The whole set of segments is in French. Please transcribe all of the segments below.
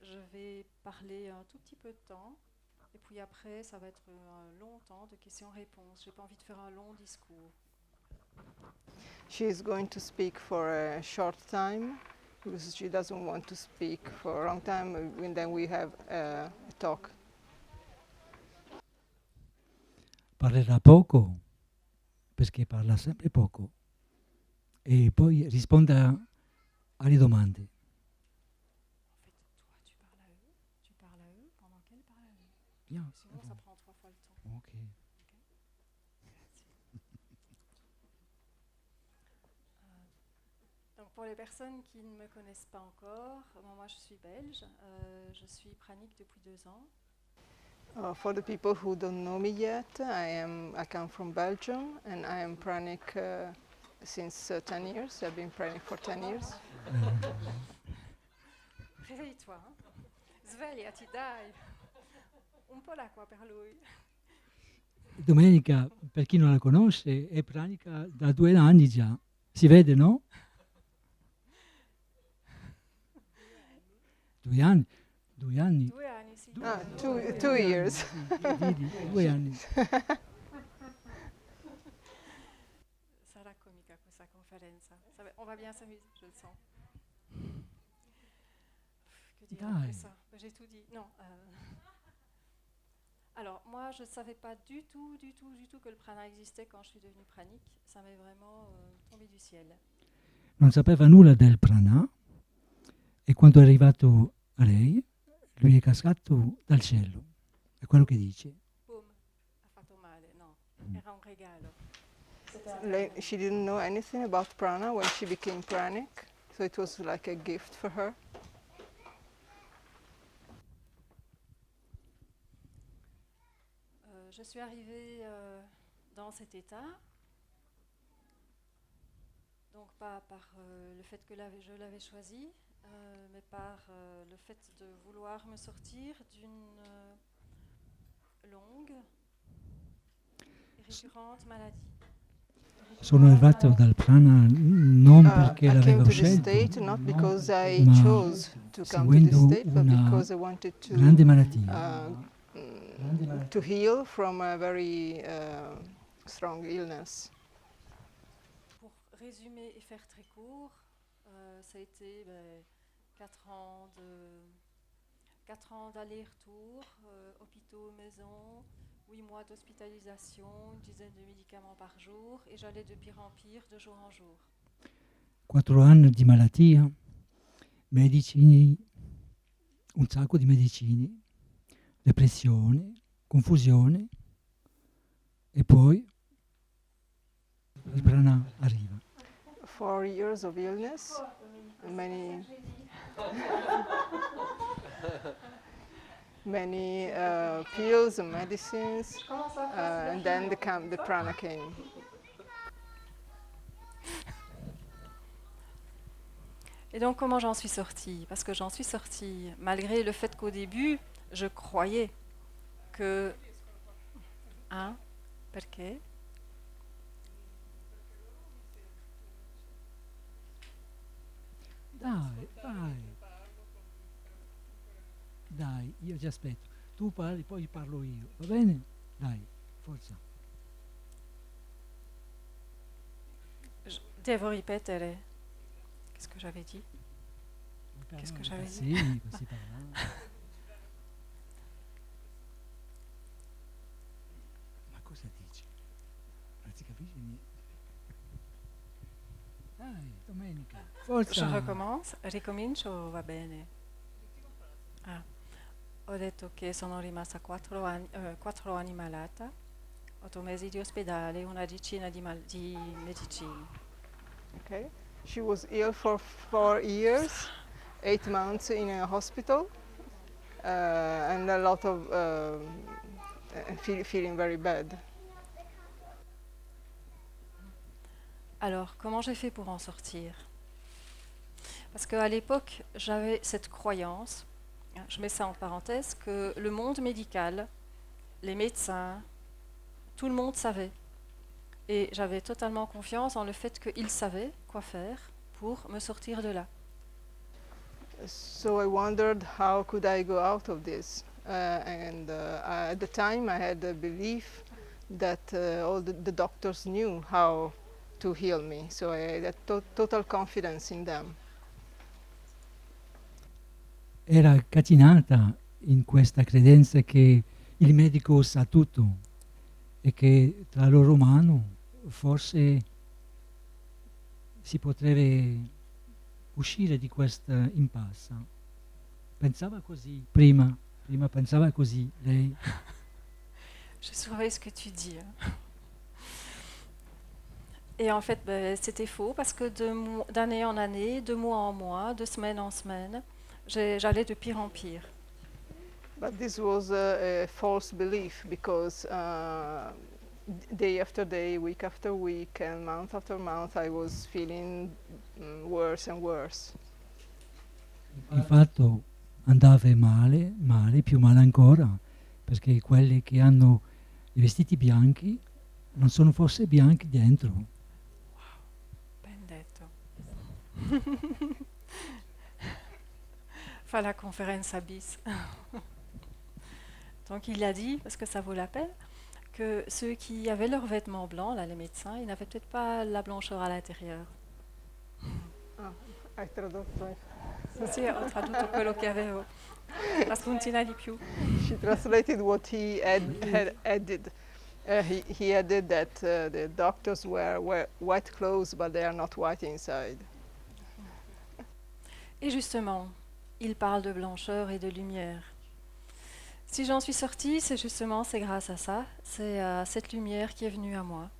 Je vais parler un tout petit peu de temps, et puis après, ça va être un long temps de questions-réponses. J'ai pas envie de faire un long discours. She is going to speak for a short time because she doesn't want to speak for a long time, and then we have a talk. Parlerà poco perché parla sempre poco e poi risponda alle domande. En fait, toi, tu parles à eux pendant qu'elle parle à eux. Bien. Sinon, ça prend 3 fois le temps. Ok. Donc pour les personnes qui ne me connaissent pas encore, moi je suis belge, je suis pranique depuis 2 ans. For the people who don't know me yet, I come from Belgium and I am pranic since 10 years. I've been pranic for 10 years. Réveille-toi, hein. Svegliati, dai. Un po' l'acqua per lui. Domenica, per chi non la conosce, è pranica da 2 anni già. Si vede, no? 2 anni. 2 anni. 2 anni, sì. 2 years. Vedi, 2 anni. Sarà comica questa conferenza. On va bien s'amuser, je le sens. Que dire après ça? J'ai tout dit. Non. Alors, moi, je ne savais pas du tout que le prana existait quand je suis devenue pranique. Ça m'est vraiment tombé du ciel. Non sapeva nulla del prana e quando è arrivato a lei, lui è cascato dal cielo. È quello che dice. Boom, ha fatto male. No, era un regalo. She didn't know anything about prana when she became pranic, so it was like a gift for her. Je suis arrivée dans cet état, donc pas par le fait que je l'avais choisi, mais par le fait de vouloir me sortir d'une longue et récurrente maladie. Sono arrivato dal prana non perché I came l'avevo to this scelto, state not because I ma chose to come to this seguendo state, but una because I wanted grande malattia. to heal from a very strong illness. Pour résumer et faire très court, ça a été 4 ans d'aller-retour, hôpitaux, maison, 8 mois d'hospitalisation, une dizaine de médicaments par jour, et j'allais de pire en pire, de jour en jour. 4 anni di malattia, medici, un sacco di medicine, depressione, confusione e poi il prana arriva. 4 years of illness, many pills and medicines, and then the prana came. Et donc comment j'en suis sortie? Parce que j'en suis sortie malgré le fait qu'au début, je croyais que... Hein? Perché? Dai, io ti aspetto. Tu parli, poi parlo io, va bene? Dai, forza. Devo ripetere. Qu'est-ce que j'avais dit? Qu'est-ce que j'avais dit? Sì, così parliamo. Ma cosa dici? Non si capisce niente. Dai, domenica, forza. Je recommence? Ricomincio, va bene. Ho detto che sono rimasta 4 anni malata, 8 mesi di ospedale, una decina di medicine. Okay. She was ill for 4 years, 8 months in a hospital, and a lot of feeling very bad. Alors, comment j'ai fait pour en sortir? Parce qu'à l'époque, j'avais cette croyance, je mets ça en parenthèse, que le monde médical, les médecins, tout le monde savait. Et j'avais totalement confiance en le fait qu'ils savaient quoi faire pour me sortir de là. So I wondered how could I go out of this. At the time, I had a belief that all the doctors knew how to heal me. So I had total confidence in them. Era cacinata in questa credenza che il medico sa tutto e che tra loro mano forse si potrebbe uscire di questa impasse. Pensava così prima pensava così lei. Je saurais ce que tu dis. Et en fait, c'était faux parce que d'année en année, de mois en mois, de semaine en semaine, j'allais de pire en pire. But this was a false belief because day after day, week after week, and month after month, I was feeling worse and worse. Infatti andava male, più male ancora, perché quelli che hanno i vestiti bianchi non sono forse bianchi dentro. Ben detto. Fa la conférence à bis. Donc il a dit, parce que ça vaut la peine, que ceux qui avaient leurs vêtements blancs, là les médecins, ils n'avaient peut-être pas la blancheur à l'intérieur. Hai tradotto? Sì, ho tradotto quello che avevo. La spuntina di più. She translated what he had added. He added that the doctors wear white clothes, but they are not white inside. Et justement, il parle de blancheur et de lumière. Si j'en suis sortie, c'est grâce à ça, c'est à cette lumière qui est venue à moi.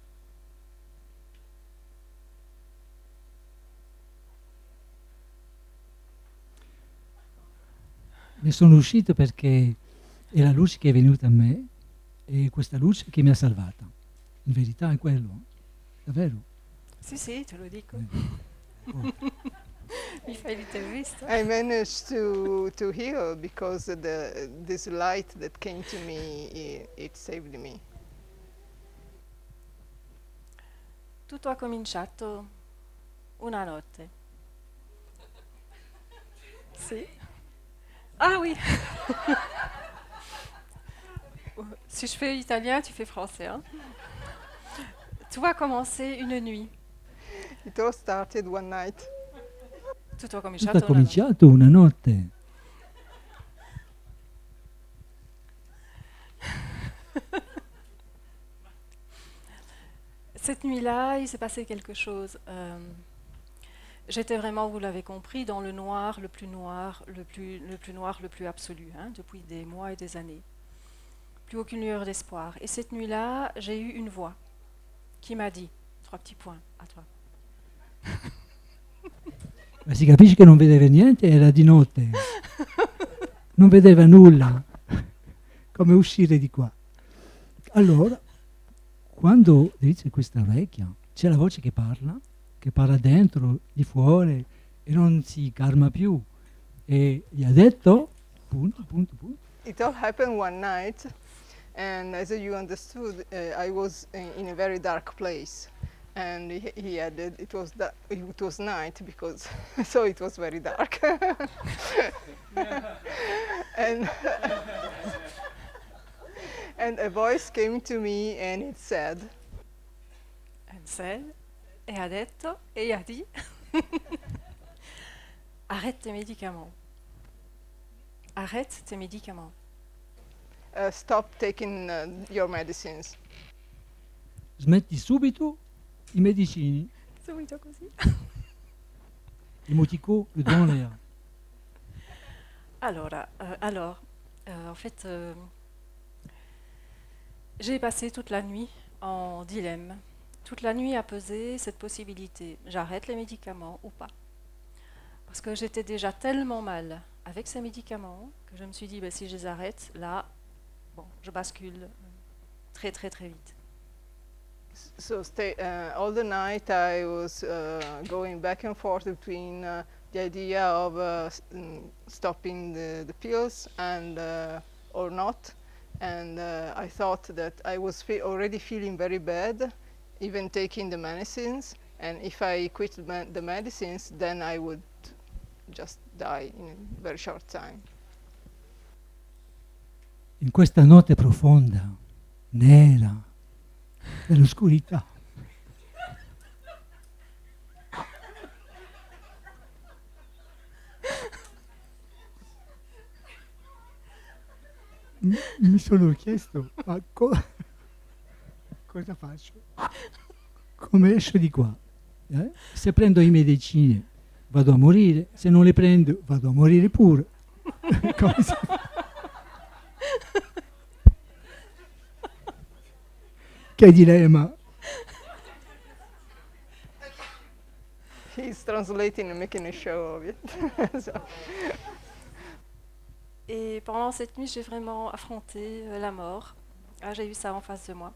Ne sono uscito perché è la luce che è venuta a me e questa luce che mi ha salvata. In verità è quello, davvero. Sì, te lo dico. Oh. Mi fai l'intervista. I managed to heal because this light that came to me, it saved me. Tutto ha cominciato una notte. Sì. Ah oui. Si je fais italien, tu fais français. Hein? Tout a commencé une nuit. It all started one night. Tutto ha Tutto cominciato è cominciato una notte. Cette nuit-là, il s'est passé quelque chose. J'étais vraiment, vous l'avez compris, dans le noir, le plus noir, le plus absolu, hein, depuis des mois et des années. Plus aucune lueur d'espoir. Et cette nuit-là, j'ai eu une voix qui m'a dit, 3 petits points, à toi. Ma si capisce che non vedeva niente, era di notte. Non vedeva nulla. Come uscire di qua? Allora, quando dice questa vecchia, c'è la voce che parla dentro, di fuori, e non si calma più. E gli ha detto, punto. It all happened one night, and as you understood, I was in a very dark place. And he added it was night because so it was very dark. and and a voice came to me and it said, E ha detto, e ha dit, arrête tes médicaments. Arrête tes médicaments. Stop taking your medicines. Smetti subito i medicini. Subito così. Emoticot, le doigt en l'air. Alors, en fait, j'ai passé toute la nuit en dilemme. Toute la nuit à peser cette possibilité. J'arrête les médicaments ou pas. Parce que j'étais déjà tellement mal avec ces médicaments que je me suis dit, si je les arrête, là, je bascule très très très vite. So all the night I was going back and forth between the idea of stopping the pills and or not, and I thought that I was already feeling very bad, even taking the medicines, and if I quit the medicines, then I would just die in a very short time. In questa notte profonda, nera, dell'oscurità, mi sono chiesto, ma cosa faccio? Come esco di qua? Se prendo le medicine vado a morire, se non le prendo vado a morire pure. Come si fa? Che dilemma! He's translating and making a show of it. So, Et pendant cette nuit, j'ai vraiment affronté la mort. Ah, j'ai eu ça en face de moi.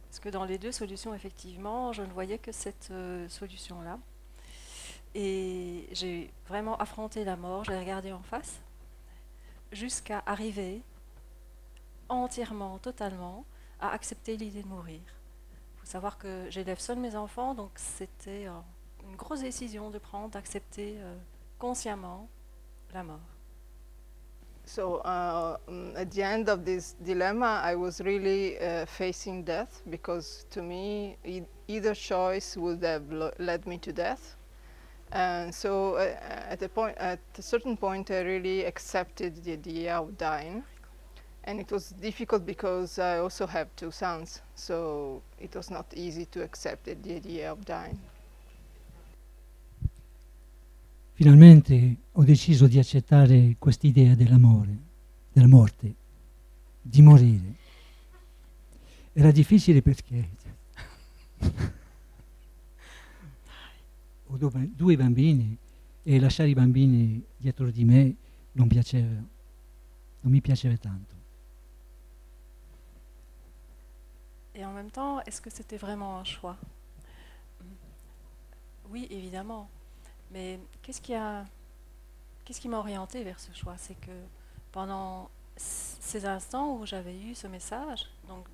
Parce que dans les deux solutions, effectivement, je ne voyais que cette solution-là. Et j'ai vraiment affronté la mort, je l'ai regardée en face, jusqu'à arriver entièrement, totalement, à accepter l'idée de mourir. Il faut savoir que j'élève seul mes enfants, donc c'était une grosse décision de prendre, d'accepter consciemment la mort. so at the end of this dilemma, I was really facing death, because to me, either choice would have led me to death. And so at a certain point, I really accepted the idea of dying. And it was difficult because I also have two sons, so it was not easy to accept the idea of dying. Finalmente ho deciso di accettare quest'idea dell'amore, della morte, di morire. Era difficile perché ho due bambini e lasciare i bambini dietro di me non mi piaceva tanto. Et en même temps, est-ce que c'était vraiment un choix? Oui, évidemment. Mais qu'est-ce qui m'a orientée vers ce choix? C'est que pendant ces instants où j'avais eu ce message, donc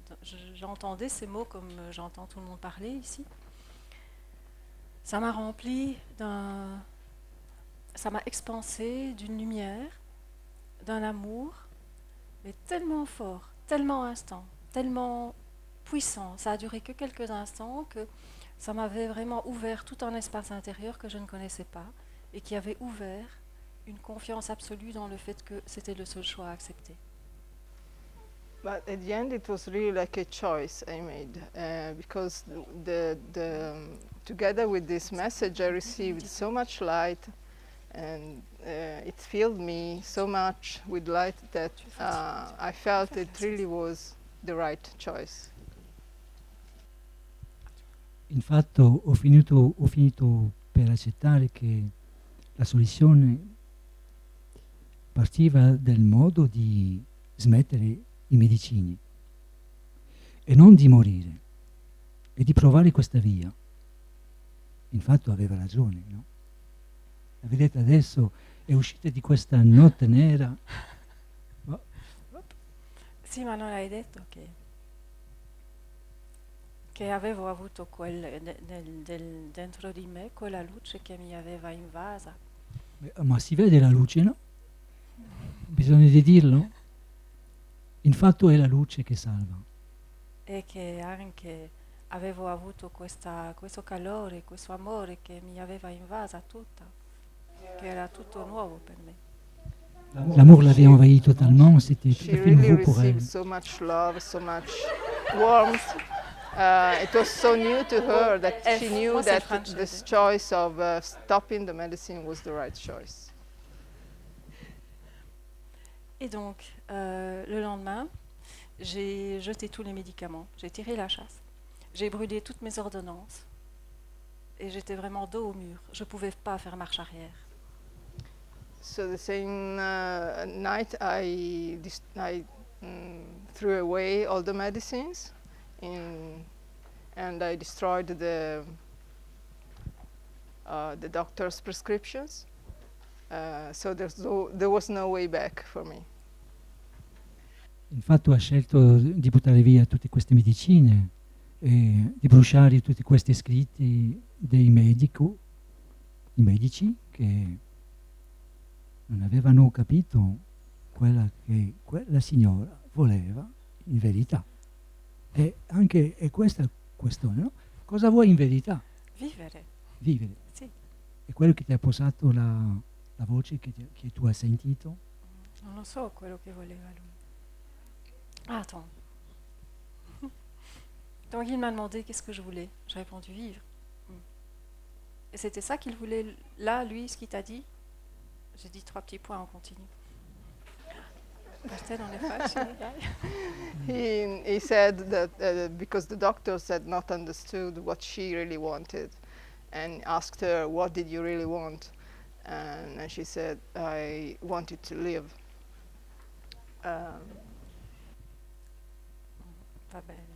j'entendais ces mots comme j'entends tout le monde parler ici, ça m'a rempli ça m'a expansé d'une lumière, d'un amour, mais tellement fort, tellement instant, tellement puissant. Ça a duré que quelques instants, que ça m'avait vraiment ouvert tout un espace intérieur que je ne connaissais pas et qui avait ouvert une confiance absolue dans le fait que c'était le seul choix à accepter. But at the end, it was really like a choice I made, because together with this message, I received so much light, and it filled me so much with light that I felt it really was the right choice. Infatti ho finito per accettare che la soluzione partiva dal modo di smettere i medicini e non di morire e di provare questa via. Infatti aveva ragione, no? La vedete adesso è uscita di questa notte nera. Sì, ma non hai detto che avevo avuto dentro di me quella luce che mi aveva invasa. Ma si vede la luce, no? Bisogna di dirlo. Infatti è la luce che salva. E che anche avevo avuto questo calore, questo amore che mi aveva invasa tutta, che era tutto nuovo per me. L'amour l'avait envahi totalement, c'était tout She à fait really nouveau pour elle. received so much love, so much warmth. It was so new to her that she knew Moi, c'est that French, this choice of stopping the medicine was the right choice. Et donc, le lendemain, j'ai jeté tous les médicaments, j'ai tiré la chasse, j'ai brûlé toutes mes ordonnances et j'étais vraiment dos au mur. Je ne pouvais pas faire marche arrière. So the same night, I threw away all the medicines, and I destroyed the doctor's prescriptions. So there was no way back for me. Infatti ha scelto di buttare via tutte queste medicine e di bruciare tutti questi scritti dei medici che non avevano capito quella che quella signora voleva in verità. E anche è questa questione, no? Cosa vuoi in verità? Vivere, Vivere. sì. È quello che ti ha posato la voce che tu hai sentito? Non lo so quello che voleva lui. Ah, attends. Donc il m'a demandé qu'est-ce que je voulais. J'ai répondu vivre. Et c'était ça qu'il voulait là, lui, ce qu'il t'a dit. J'ai dit 3 petits points, on continue. Martin, on est fâché. He said that because the doctors had not understood what she really wanted and asked her, what did you really want? And she said, I wanted to live. Va bene.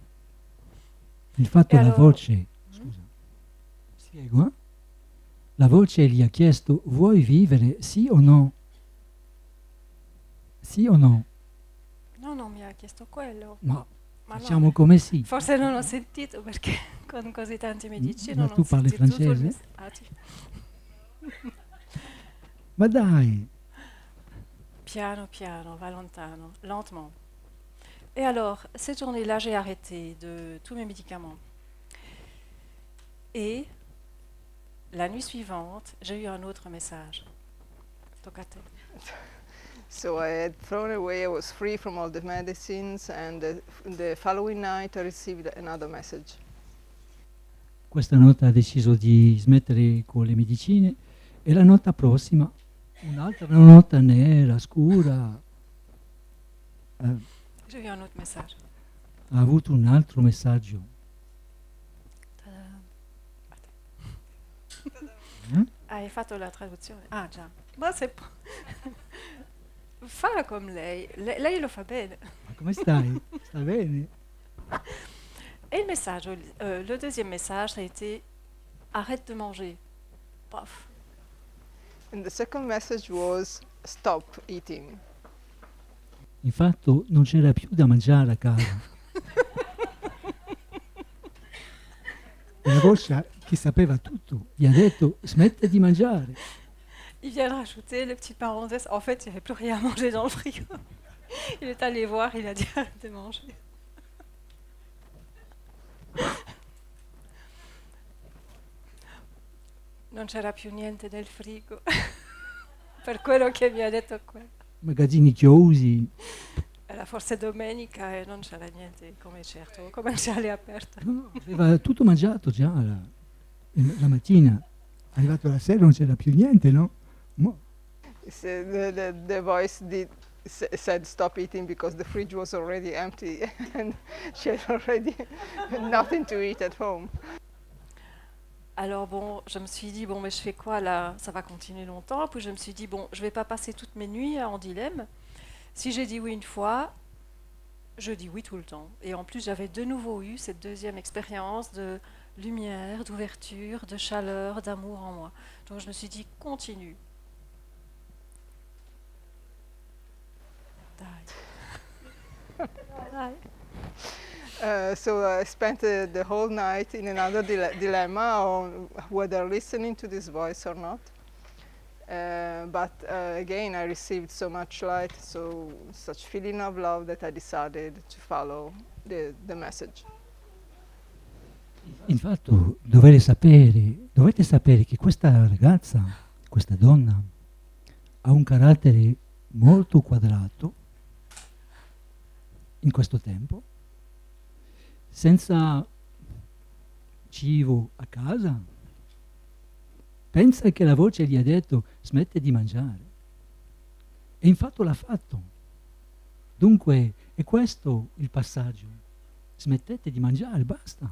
Il fatto E la allora- voce, scusa, spiego, eh? La voce gli ha chiesto, vuoi vivere, sì o no? Sì o no? No, non mi ha chiesto quello. No, Ma facciamo no. come sì. Forse non ho sentito perché con così tanti medici Ma non tu ho parli sentito tutto il francese? messaggio. Ma dai, Piano, piano, va lontano, lentement. Et alors, cette journée-là, j'ai arrêté de tous mes médicaments. Et la nuit suivante, j'ai eu un autre message. Toccate. So I had thrown away, I was free from all the medicines, and the following night I received another message. questa notte ha deciso di smettere con le medicine e la notte prossima un'altra notte nera, scura, J'ai eu un autre message. ha avuto un altro messaggio. Hai fatto la traduzione? Ah già, ma c'est pas... Falla come lei. Lei lo fa bene. Ma come stai? Sta bene? Et le message, le deuxième message, ça a été arrête de manger. Paf. And the second message was stop eating. Infatti non c'era più da mangiare a casa. E la voce che sapeva tutto gli ha detto smette di mangiare. Il vient de rajouter les petites parenthèses. En fait, il n'y avait plus rien à manger dans le frigo. Il est allé voir, il a dit arrête de manger. Non c'era più niente nel frigo. Per quello che mi ha detto quello. Magazzini chiusi. Era forse domenica e non c'era niente, come certo, il commerciale è aperto. No, aveva tutto mangiato già la mattina. Arrivato la sera non c'era più niente, no? So the voice said stop eating because the fridge was already empty and she had already nothing to eat at home. Alors bon, je me suis dit, bon, mais je fais quoi là? Ça va continuer longtemps. Puis je me suis dit, bon, je vais pas passer toutes mes nuits en dilemme. Si j'ai dit oui une fois, je dis oui tout le temps. Et en plus, j'avais de nouveau eu cette deuxième expérience de lumière, d'ouverture, de chaleur, d'amour en moi. Donc je me suis dit, continue. Die. Die. So I spent the whole night in another dilemma on whether listening to this voice or not. But again, I received so much light, so such feeling of love that I decided to follow the message. Infatti dovete sapere che questa ragazza, questa donna, ha un carattere molto quadrato in questo tempo, senza cibo a casa. Pensa che la voce gli ha detto smette di mangiare. E infatti l'ha fatto. Dunque è questo il passaggio. Smettete di mangiare, basta.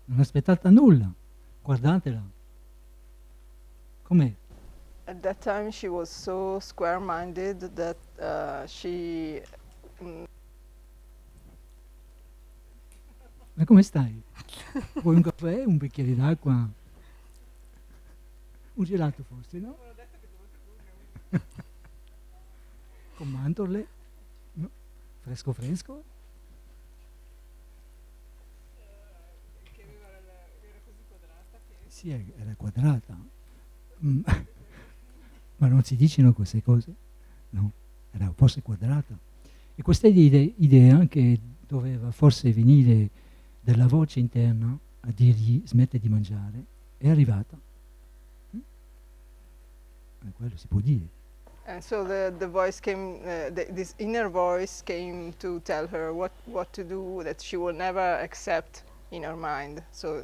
Non aspettate nulla. Guardatela. Com'è? At that time, she was so square-minded that she. Ma come stai? Vuoi un caffè, un bicchiere d'acqua? Un gelato forse, no? Con mandorle? No? Fresco fresco? Sì, era quadrata. Ma non si dicono queste cose? No, era forse quadrata. E questa idea che doveva forse venire dalla voce interna a dirgli smette di mangiare è arrivata. Quello si può dire. And so the voice came, this inner voice came to tell her what to do, that she will never accept in her mind. So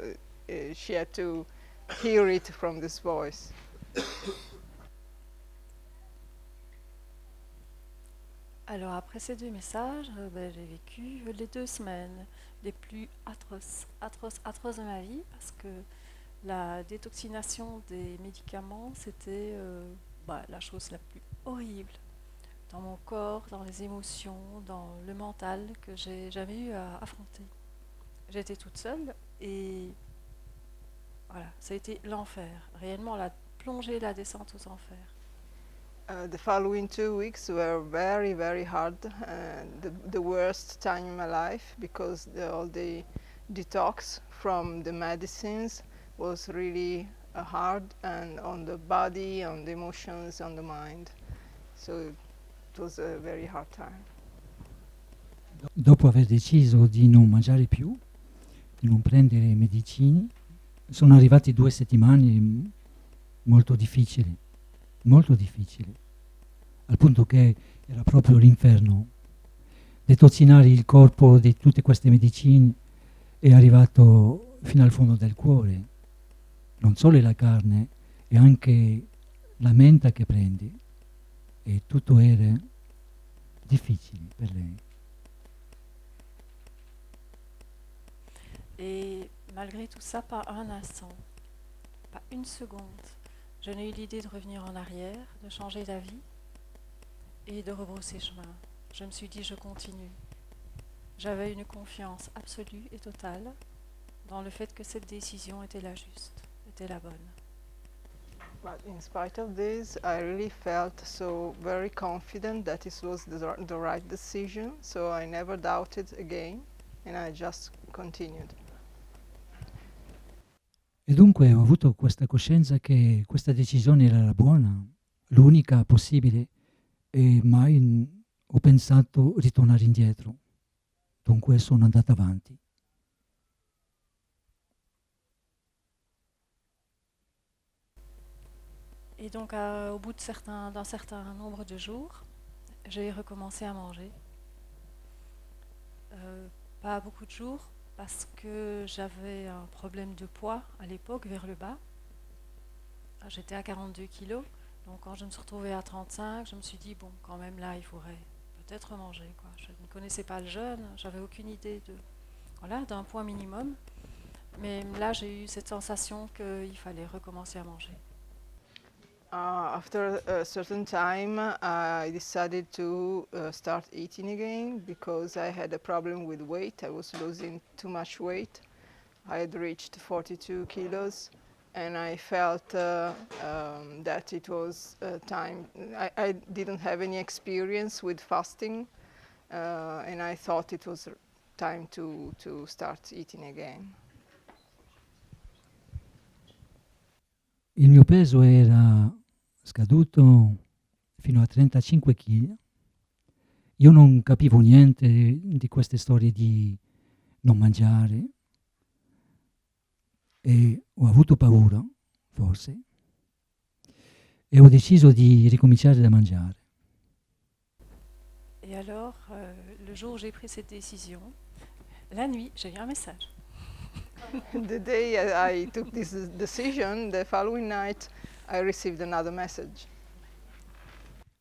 she had to hear it from this voice. Alors après ces 2 messages, j'ai vécu les 2 semaines les plus atroces de ma vie parce que la détoxination des médicaments, c'était la chose la plus horrible dans mon corps, dans les émotions, dans le mental que j'ai jamais eu à affronter. J'étais toute seule et voilà, ça a été l'enfer, réellement la plongée, la descente aux enfers. The following 2 weeks were very, very hard, the worst time in my life, because all the detox from the medicines was really hard, and on the body, on the emotions, on the mind. So it was a very hard time. Dopo aver deciso di non mangiare più, di non prendere medicine, sono arrivate 2 settimane molto difficili, al punto che era proprio l'inferno. Detozzinare il corpo di tutte queste medicine è arrivato fino al fondo del cuore. Non solo la carne, e anche la menta che prendi. E tutto era difficile per lei. Et malgré tout ça, pas un instant, pas une seconde, je n'ai eu l'idée de revenir en arrière, de changer d'avis et de rebrousser chemin. Je me suis dit, je continue. J'avais une confiance absolue et totale dans le fait que cette décision était la juste, était la bonne. But in spite of this, I really felt so very confident that it was the right decision, so I never doubted again, and I just continued. E dunque ho avuto questa coscienza che questa decisione era la buona, l'unica possibile, e mai ho pensato ritornare indietro. Dunque sono andata avanti. Et donc, au bout d'un certain nombre de jours, j'ai recommencé à manger. Pas beaucoup de jours, parce que j'avais un problème de poids à l'époque, vers le bas. J'étais à 42 kilos, donc quand je me suis retrouvée à 35, je me suis dit, bon, quand même là, il faudrait peut-être manger, quoi. Je ne connaissais pas le jeûne, j'avais aucune idée d'un point minimum. Mais là, j'ai eu cette sensation qu'il fallait recommencer à manger. After a certain time, I decided to start eating again because I had a problem with weight. I was losing too much weight. I had reached 42 kilos, and I felt that it was time. I didn't have any experience with fasting, and I thought it was time to start eating again. Il mio peso era scaduto fino a 35 kg. Io non capivo niente di queste storie di non mangiare e ho avuto paura, forse, e ho deciso di ricominciare a mangiare. Et alors, le jour où j'ai pris cette décision, la nuit, j'ai eu un message. The day I took this decision, the following night, I received another message.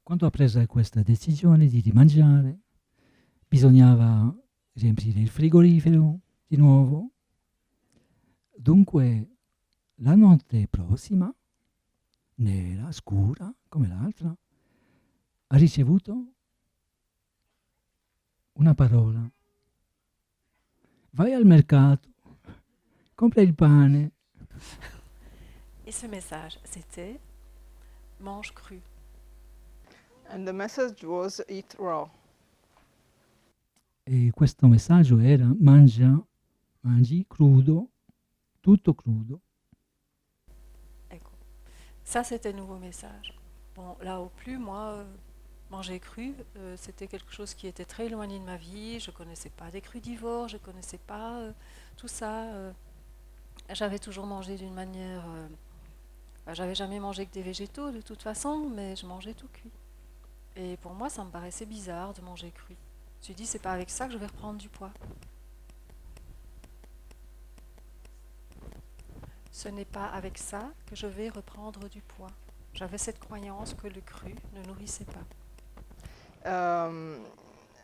Quando ho preso questa decisione di rimangiare, bisognava riempire il frigorifero di nuovo. Dunque, la notte prossima, nera, scura, come l'altra, ha ricevuto una parola. Vai al mercato, compra il pane. Et ce message, c'était « mange cru ». And the message was eat raw. E questo messaggio era mangi crudo, tutto crudo. Ecco, ça c'était un nouveau message. Bon, là au plus, moi, manger cru, c'était quelque chose qui était très éloigné de ma vie. Je connaissais pas des crudivores, je connaissais pas tout ça. J'avais toujours mangé d'une manière. J'avais jamais mangé que des végétaux de toute façon, mais je mangeais tout cuit. Et pour moi, ça me paraissait bizarre de manger cru. Je me suis dit, c'est pas avec ça que je vais reprendre du poids. Ce n'est pas avec ça que je vais reprendre du poids. J'avais cette croyance que le cru ne nourrissait pas.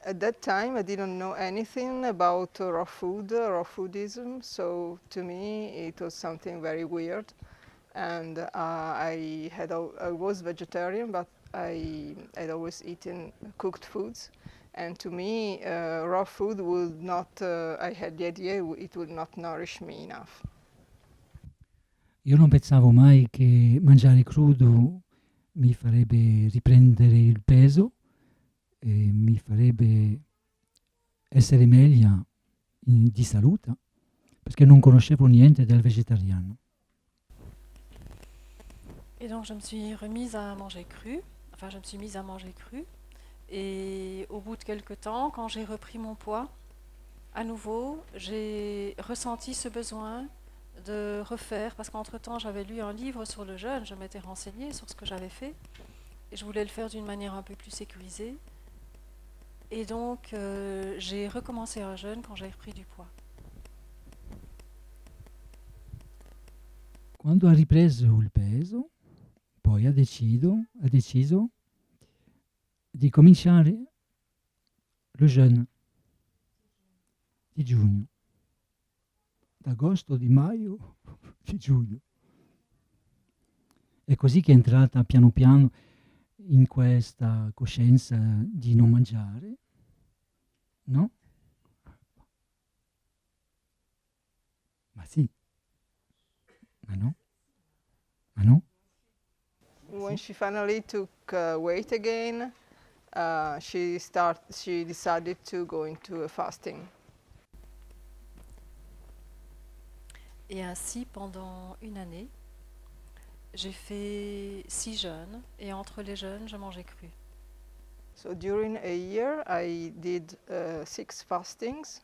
At that time, I didn't know anything about raw food, raw foodism. So to me, it was something very weird. And I was vegetarian, but I had always eaten cooked foods. And to me, raw food would not. I had the idea it would not nourish me enough. Io non pensavo mai che mangiare crudo mi farebbe riprendere il peso e mi farebbe essere meglio di salute, perché non conoscevo niente del vegetariano. Et donc je me suis remise à manger cru. Enfin, je me suis mise à manger cru. Et au bout de quelques temps, quand j'ai repris mon poids, à nouveau, j'ai ressenti ce besoin de refaire, parce qu'entre-temps, j'avais lu un livre sur le jeûne, je m'étais renseignée sur ce que j'avais fait, et je voulais le faire d'une manière un peu plus sécurisée. Et donc, j'ai recommencé un jeûne quand j'ai repris du poids. Quando ha ripreso il peso, poi ha deciso di cominciare lo jeûne di giugno, d'agosto, di maio, di giugno. È così che è entrata piano piano in questa coscienza di non mangiare, no? Ma sì, ma no, ma no. When she finally took weight again, she decided to go into a fasting. Et ainsi, pendant une année, j'ai fait 6 jeûnes, et entre les jeûnes, je mangeais cru. So during a year, I did 6 fastings,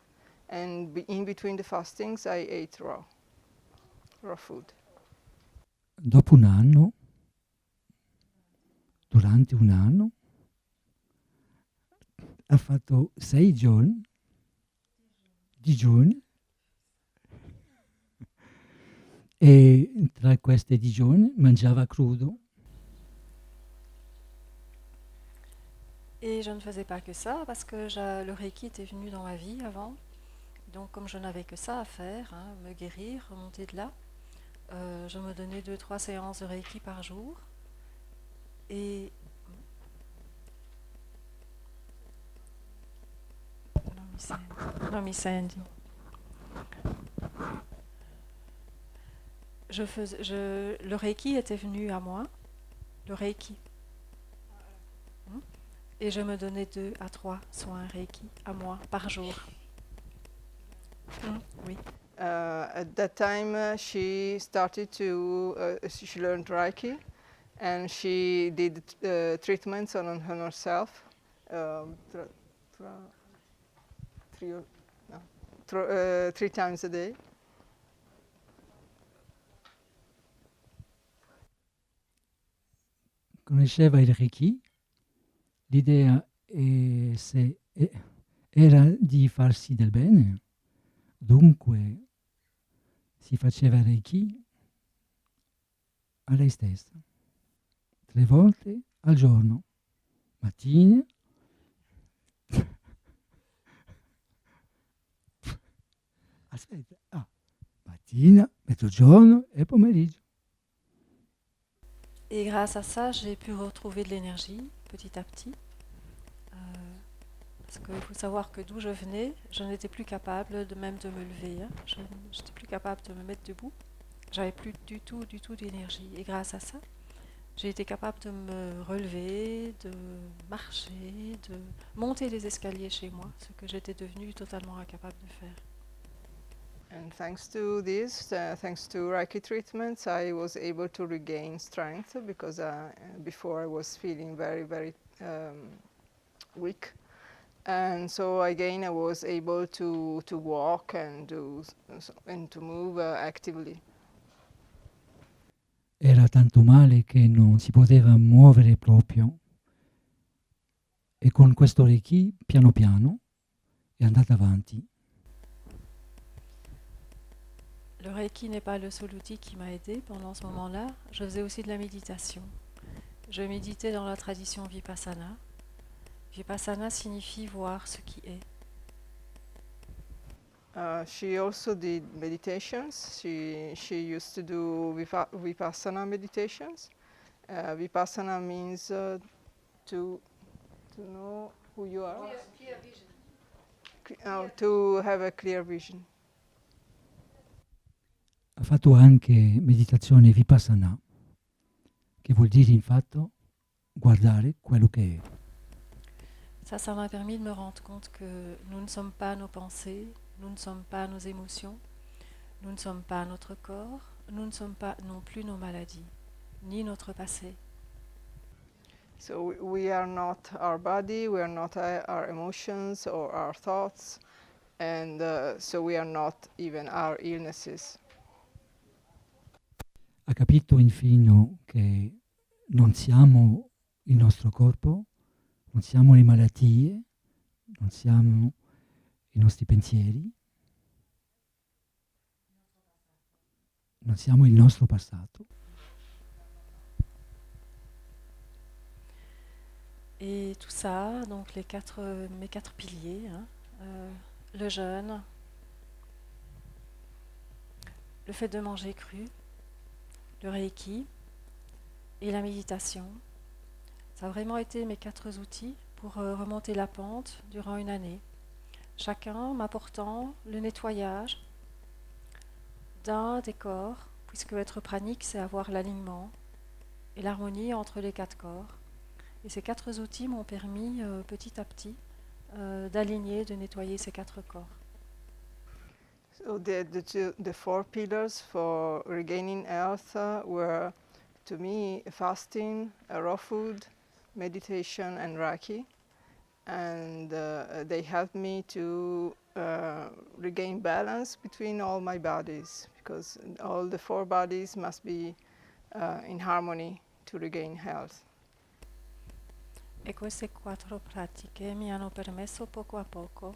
and in between the fastings, I ate raw food. Dopo un anno, durante un anno, ha fatto 6 digiuni, e tra questi digiuni mangiava crudo. Et je ne faisais pas que ça, parce que le Reiki était venu dans ma vie avant. Donc comme je n'avais que ça à faire, hein, me guérir, remonter de là, je me donnais 2-3 séances de Reiki par jour. Et non, mi senti. Le Reiki était venu à moi, le Reiki. Et je me donnais 2 à 3 soins Reiki à moi par jour. Oui. At that time, she started to, she learned Reiki, and she did treatments on herself 3 times a day. Conosceva il Reiki, l'idea era di farsi del bene, dunque si faceva Reiki a lei stessa, 3 volte al giorno, mattina, mattina, mezzogiorno e pomeriggio. Et grâce à ça, j'ai pu retrouver de l'énergie petit à petit. Parce qu'il faut savoir que d'où je venais, je n'étais plus capable de même de me lever. Hein. Je n'étais plus capable de me mettre debout. J'avais plus du tout d'énergie. Et grâce à ça, j'ai été capable de me relever, de marcher, de monter les escaliers chez moi, ce que j'étais devenue totalement incapable de faire. And thanks to this, thanks to Reiki treatments, I was able to regain strength because before I was feeling very weak. And so again, I was able to walk and to move actively. Era tanto male che non si poteva muovere proprio. E con questo Reiki, piano piano, è andata avanti. Le Reiki n'est pas le seul outil qui m'a aidé pendant ce moment-là. Je faisais aussi de la méditation. Je méditais dans la tradition Vipassana. Vipassana signifie voir ce qui est. She also did meditations. She used to do Vipassana meditations. Vipassana means to know who you are. Clear vision. To have a clear vision. Ha fatto anche meditazione Vipassana, che vuol dire infatti guardare quello che è. Ça m'a permis de me rendre compte que nous ne sommes pas nos pensées, nous ne sommes pas nos émotions, nous ne sommes pas notre corps, nous ne sommes pas non plus nos maladies, ni notre passé. So we are not our body, we are not our emotions or our thoughts, and so we are not even our illnesses. Ha capito infine che non siamo il nostro corpo, non siamo le malattie, non siamo i nostri pensieri, non siamo il nostro passato. Et tout ça, donc mes quatre piliers, le jeûne, le fait de manger cru, le Reiki et la méditation, ça a vraiment été mes 4 outils pour remonter la pente durant une année. Chacun m'apportant le nettoyage d'un des corps, puisque être pranique, c'est avoir l'alignement et l'harmonie entre les 4 corps. Et ces 4 outils m'ont permis petit à petit d'aligner, de nettoyer ces 4 corps. So the 4 pillars for regaining health were, to me, fasting, raw food, meditation, and Reiki. And they helped me to regain balance between all my bodies, because all the 4 bodies must be in harmony to regain health. E queste 4 pratiche mi hanno permesso poco a poco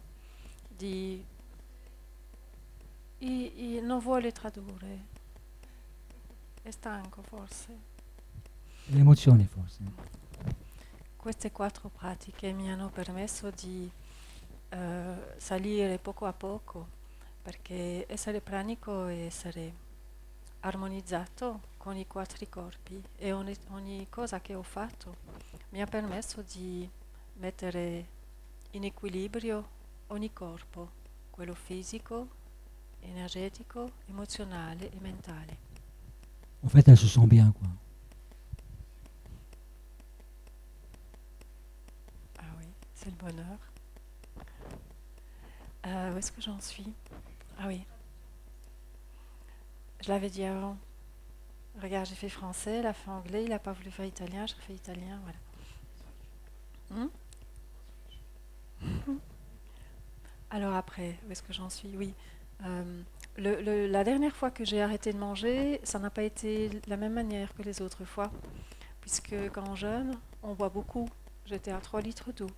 di... non vuole tradurre, è stanco forse. L'emozione forse. Queste 4 pratiche mi hanno permesso di salire poco a poco, perché essere pranico è essere armonizzato con i 4 corpi, e ogni cosa che ho fatto mi ha permesso di mettere in equilibrio ogni corpo, quello fisico, énergético, émotionnel et mental. En fait, elle se sent bien, quoi. Ah oui, c'est le bonheur. Où est-ce que j'en suis? Ah oui. Je l'avais dit avant. Regarde, j'ai fait français, il a fait anglais, il n'a pas voulu faire italien, j'ai fait italien, voilà. Alors après, où est-ce que j'en suis? Oui. La dernière fois que j'ai arrêté de manger, ça n'a pas été la même manière que les autres fois, puisque quand on jeûne, on boit beaucoup. J'étais à 3 litres d'eau.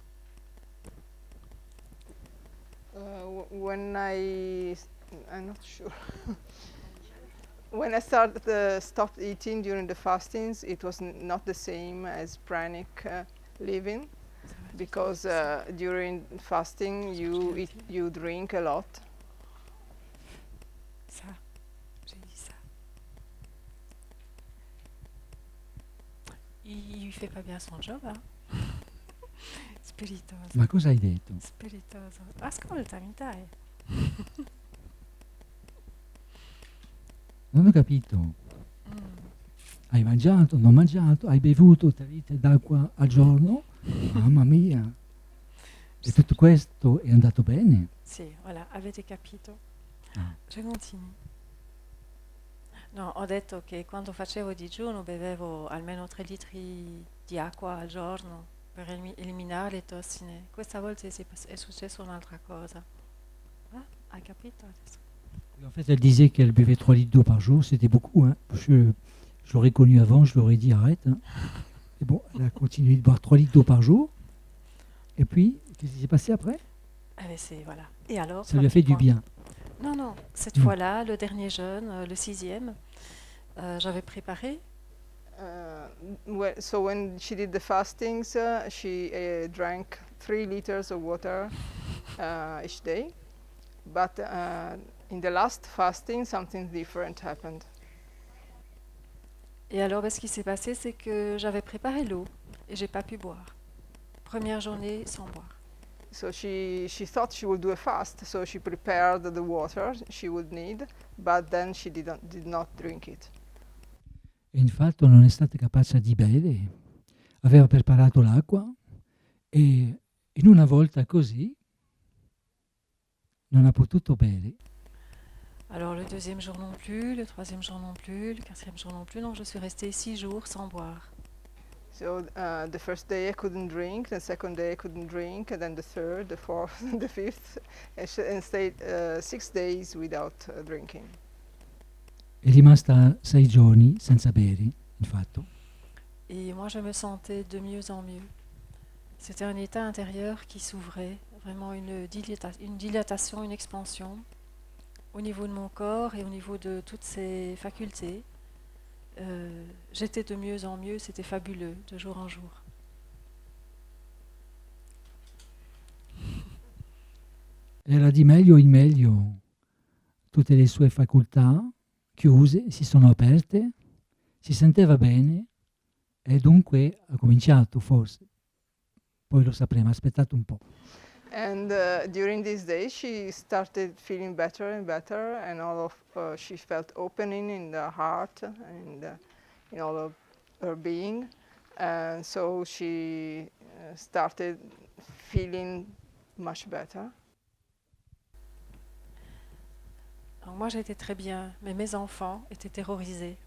I'm not sure. When I stopped eating during the fastings, it was not the same as pranic living, because during fasting you drink a lot. Ça, j'ai dit ça. Il fait pas bien son job, hein? Spiritoso. Ma cosa hai detto? Spiritoso. Ascoltami, dai. Non ho capito. Hai mangiato, non mangiato, hai bevuto 3 litri d'acqua al giorno? Mamma mia! E tutto questo è andato bene? Sì, voilà, avete capito. Je continui. No, ho detto che quando facevo digiuno bevevo almeno 3 litri di acqua al giorno per eliminare le tossine. Questa volta è successo un'altra cosa. Ah, hai capito adesso? En fait, elle disait qu'elle buvait 3 litres d'eau par jour, c'était beaucoup. Hein. Je l'aurais connue avant, je l'aurais dit arrête. Hein. Et bon, elle a continué de boire 3 litres d'eau par jour. Et puis, qu'est-ce qui s'est passé après? Eh ben voilà. Et alors, Ça lui a fait du bien. Non, non. Cette Mm. fois-là, le dernier jeûne, le 6e, j'avais préparé. So when she did the fastings, she drank 3 liters of water each day. But in the last fasting, something different happened. Et alors, ce qui s'est passé, c'est que j'avais préparé l'eau et j'ai pas pu boire. Première journée sans boire. So she thought she would do a fast, so she prepared the water she would need, but then she did not drink it. E infatti non è stata capace di bere. Aveva preparato l'acqua e in una volta così non ha potuto bere. Alors le deuxième jour non plus, le troisième jour non plus, le quatrième jour non plus, donc je suis restée 6 jours sans boire. So the first day I couldn't drink, the second day I couldn't drink, and then the third, the fourth, the fifth, and stayed 6 days without drinking. È rimasta 6 giorni senza bere, infatti. Et moi je me sentais de mieux en mieux. C'était un état intérieur qui s'ouvrait, vraiment une dilatation, une expansion au niveau de mon corps et au niveau de toutes ses facultés. J'étais de mieux en mieux, c'était fabuleux, de jour en jour. Era di meglio in meglio. Tutte le sue facoltà chiuse si sono aperte, si sentiva bene e dunque ha cominciato forse. Poi lo sapremo, aspettate un po'. And during these days, she started feeling better and better, and she felt opening in the heart and in all of her being, and so she started feeling much better. Alors moi j'étais très bien, mais mes enfants étaient terrorisés.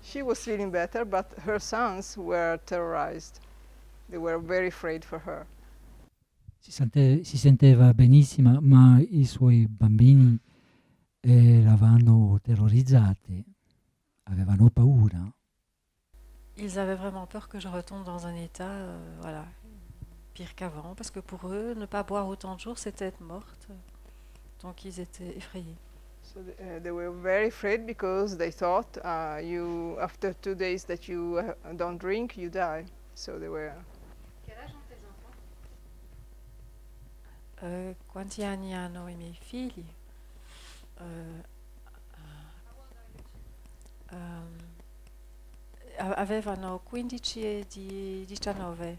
She was feeling better, but her sons were terrorized. They were very afraid for her. Si sentiva benissima, ma i suoi bambini eravamo terrorizzati, avevano paura. Ils avaient vraiment peur que je retombe dans un état, voilà, pire qu'avant, parce que pour eux, ne pas boire autant de jours, c'était être morte. Donc ils étaient effrayés. So they were very afraid because they thought you after 2 days that you don't drink, you die. So they were. Quel âge ont tes enfants? Quanti anni hanno I miei figli? Avevano 15 e 19.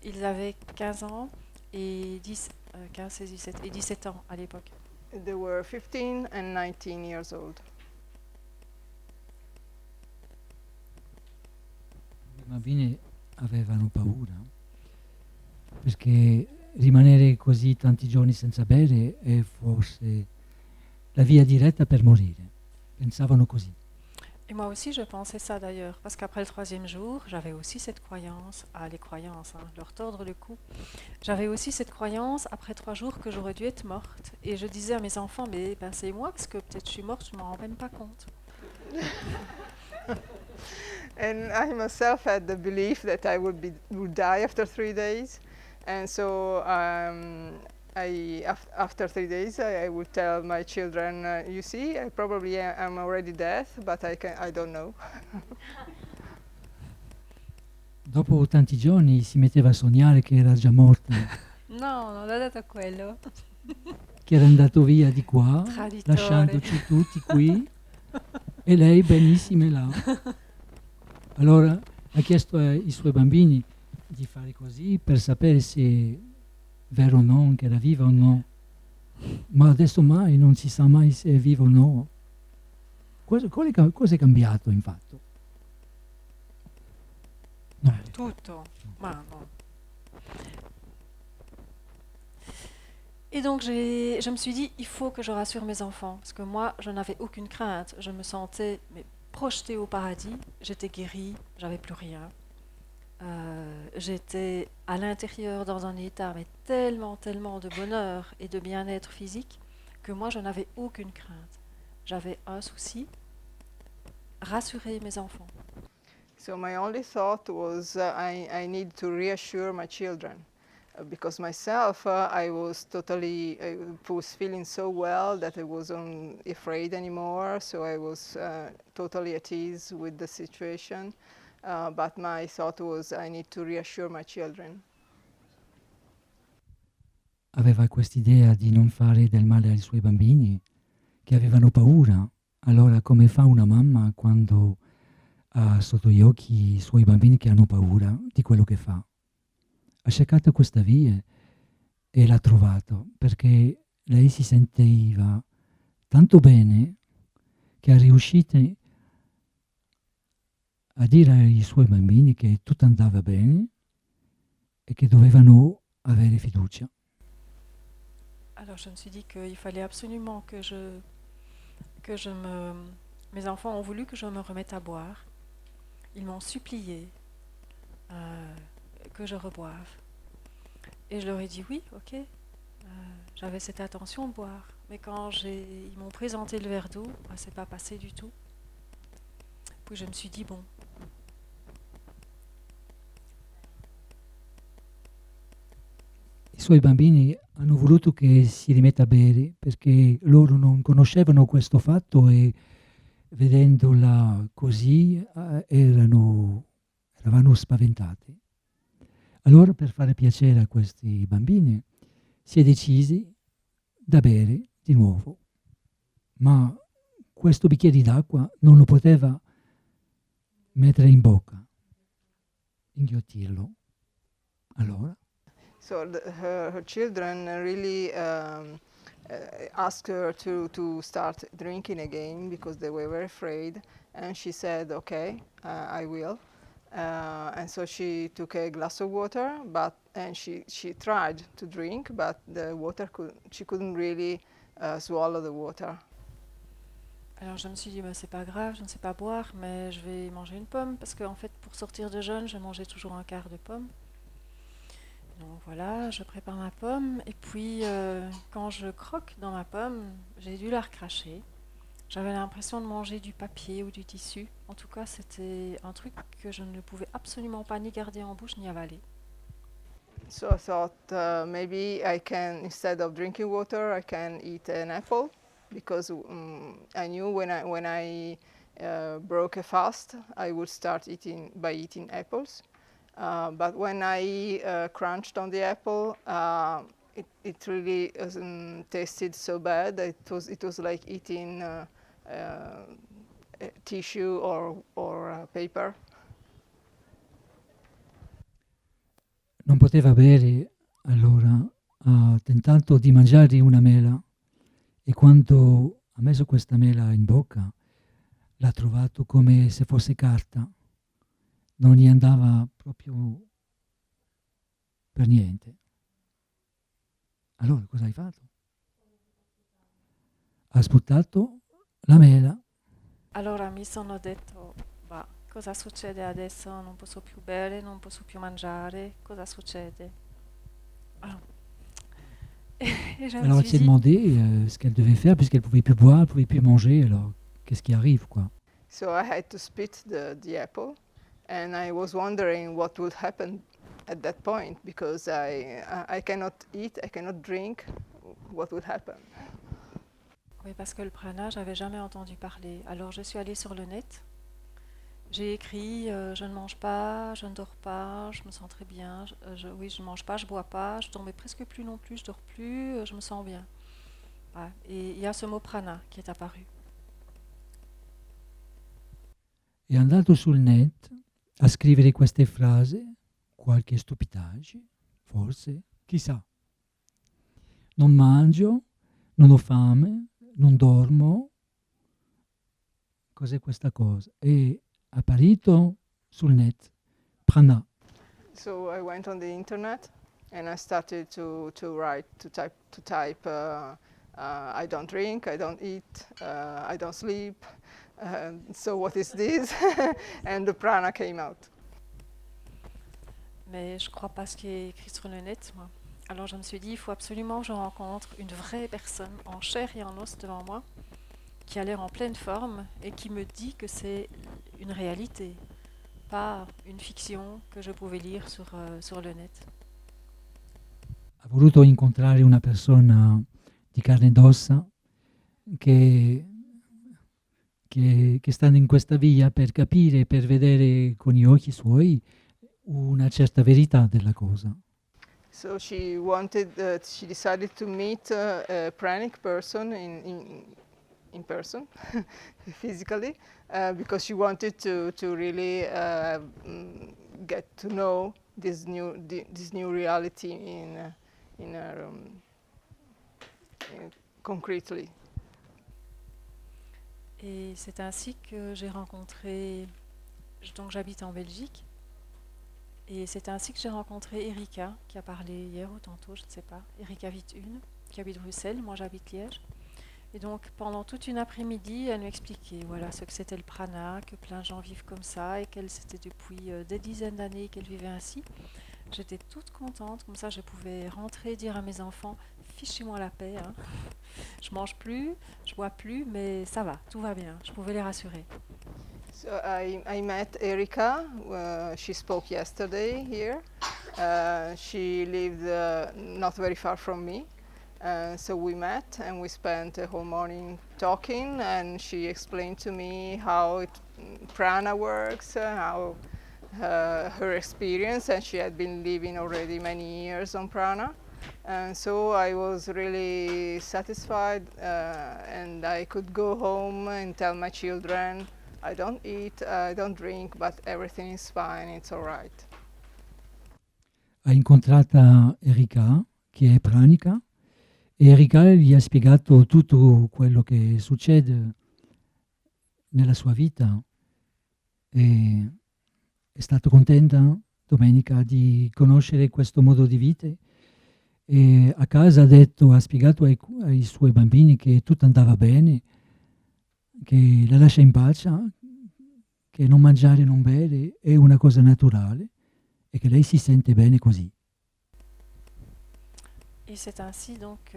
Ils avaient 15 ans et 15 et 17 ans à l'époque. They were 15 and 19 years old. I bambini avevano paura perché rimanere così tanti giorni senza bere è forse la via diretta per morire. Pensavano così. Et moi aussi, je pensais ça d'ailleurs, parce qu'après le 3e jour, j'avais aussi cette croyance, les croyances, leur tordre le cou. J'avais aussi cette croyance, après 3 jours, que j'aurais dû être morte. Et je disais à mes enfants, mais ben, c'est moi, parce que peut-être je suis morte, je ne m'en rends même pas compte. And I myself had the belief that I would die after 3 days, and so after 3 days I would tell my children, you see, I probably am already dead, but I don't know. Dopo tanti giorni si metteva a sognare che era già morta, No, non ho detto quello. che era andato via di qua, Traditore. lasciandoci tutti qui, e lei benissimo là. Allora ha chiesto ai suoi bambini di fare così per sapere se è vero o no, che era viva o no. Ma adesso mai, non si sa mai se è viva o no. Cosa è cambiato infatti? No. Tutto, ma no. Et donc je me suis dit, il faut que je rassure mes enfants, parce que moi, je n'avais aucune crainte. Je me sentais projetée au paradis, j'étais guérie, j'avais plus rien. J'étais à l'intérieur dans un état, mais tellement, tellement de bonheur et de bien-être physique, que moi, je n'avais aucune crainte. J'avais un souci, rassurer mes enfants. So my only thought was I need to reassure my children. Because myself, I was totally, I was feeling so well that I wasn't afraid anymore, so I was totally at ease with the situation. But my thought was I need to reassure my children. Aveva quest'idea di non fare del male ai suoi bambini, che avevano paura. Allora, come fa una mamma quando ha sotto gli occhi i suoi bambini che hanno paura di quello che fa? Ha cercato questa via e l'ha trovato, perché lei si sentiva tanto bene che è riuscita a dire ai suoi bambini che tutto andava bene e che dovevano avere fiducia. Alors je me suis dit qu'il fallait absolument mes enfants ont voulu que je me remette à boire. Ils m'ont supplié que je reboive. Et je leur ai dit oui, ok. J'avais cette intention de boire. Mais quand ils m'ont présenté le verre d'eau, c'est pas passé du tout. Puis je me suis dit bon. I suoi bambini hanno voluto che si rimetta a bere perché loro non conoscevano questo fatto e vedendola così eravamo spaventati. Allora, per fare piacere a questi bambini, si è decisi da bere di nuovo. Ma questo bicchiere d'acqua non lo poteva mettere in bocca, inghiottirlo. Allora? So her children really asked her to start drinking again because they were very afraid, and she said, okay, I will. And so she took a glass of water, and she tried to drink, but she couldn't really swallow the water. Alors je me suis dit, c'est pas grave, je ne sais pas boire, mais je vais manger une pomme, parce qu'en fait, pour sortir de jeûne, je mangeais toujours un quart de pomme. Donc voilà, je prépare ma pomme, et puis quand je croque dans ma pomme, j'ai dû la recracher. J'avais l'impression de manger du papier ou du tissu. En tout cas, c'était un truc que je ne pouvais absolument pas ni garder en bouche ni avaler. So I thought maybe I can, instead of drinking water, I can eat an apple, because I knew when I broke a fast, I would start by eating apples. But when I crunched on the apple, it really tasted so bad that it was like eating tissue or paper. Non poteva bere, allora ha tentato di mangiare una mela e quando ha messo questa mela in bocca l'ha trovato come se fosse carta. Non gli andava proprio per niente. Allora cosa hai fatto? Ha sputato la mela. Allora mi sono detto, cosa succede adesso? Non posso più bere, non posso più mangiare, cosa succede? Et je me Alors elle suis s'est dit, demandé ce qu'elle devait faire puisqu'elle ne pouvait plus boire, elle ne pouvait plus manger. Alors qu'est-ce qui arrive, quoi? So I had to spit the apple, and I was wondering what would happen at that point, because I cannot eat, I cannot drink. What would happen? oui, parce que le prana, j'avais jamais entendu parler. Alors je suis allée sur le net. J'ai écrit, je ne mange pas, je ne dors pas, je me sens très bien. Oui, je ne mange pas, je ne bois pas, je ne dormais presque plus non plus, je ne dors plus, je me sens bien. Voilà. Et il y a ce mot prana qui est apparu. È andato sul net a scrivere queste frasi, qualche stupidaggine, forse, chissà. Non mangio, non ho fame, non dormo. Cos'è questa cosa? È apparito sul net, prana. So I went on the internet and I started to write, to type. I don't drink, I don't eat, I don't sleep. So what is this? And the prana came out. Mais je ne crois pas ce qui est écrit sur le net, moi. Alors je me suis dit, il faut absolument que je rencontre une vraie personne en chair et en os devant moi, qui a l'air en pleine forme et qui me dit que c'est une réalité, pas une fiction que je pouvais lire sur le net. Ha voluto incontrare una persona di carne ed ossa che stanno in questa via per capire, per vedere con gli occhi suoi una certa verità della cosa. So she decided to meet a pranic person in person, physically, because she wanted to really get to know this new reality in her concretely. Et c'est ainsi que j'ai rencontré, donc j'habite en Belgique, et c'est ainsi que j'ai rencontré Erika, qui a parlé hier ou tantôt, je ne sais pas, Erika Witt-Une, qui habite Bruxelles, moi j'habite Liège. Et donc pendant toute une après-midi, elle m'expliquait voilà, ce que c'était le prana, que plein de gens vivent comme ça, et qu'elle c'était depuis des dizaines d'années qu'elle vivait ainsi. J'étais toute contente, comme ça je pouvais rentrer dire à mes enfants, fichez-moi la paix, hein. Je mange plus, je bois plus, mais ça va, tout va bien. Je pouvais les rassurer. So I met Erika. She spoke yesterday here. She lived not very far from me. So we met and we spent the whole morning talking, and she explained to me how prana works, how her experience, and she had been living already many years on prana. And so I was really satisfied, and I could go home and tell my children, I don't eat, I don't drink, but everything is fine, it's all right. Ha incontrata Erika, che è pranica, e Erika gli ha spiegato tutto quello che succede nella sua vita e è stata contenta domenica di conoscere questo modo di vita. E a casa ha spiegato ai suoi bambini che tutto andava bene, che la lascia in pace, che non mangiare e non bere è una cosa naturale e che lei si sente bene così. Et c'est ainsi donc,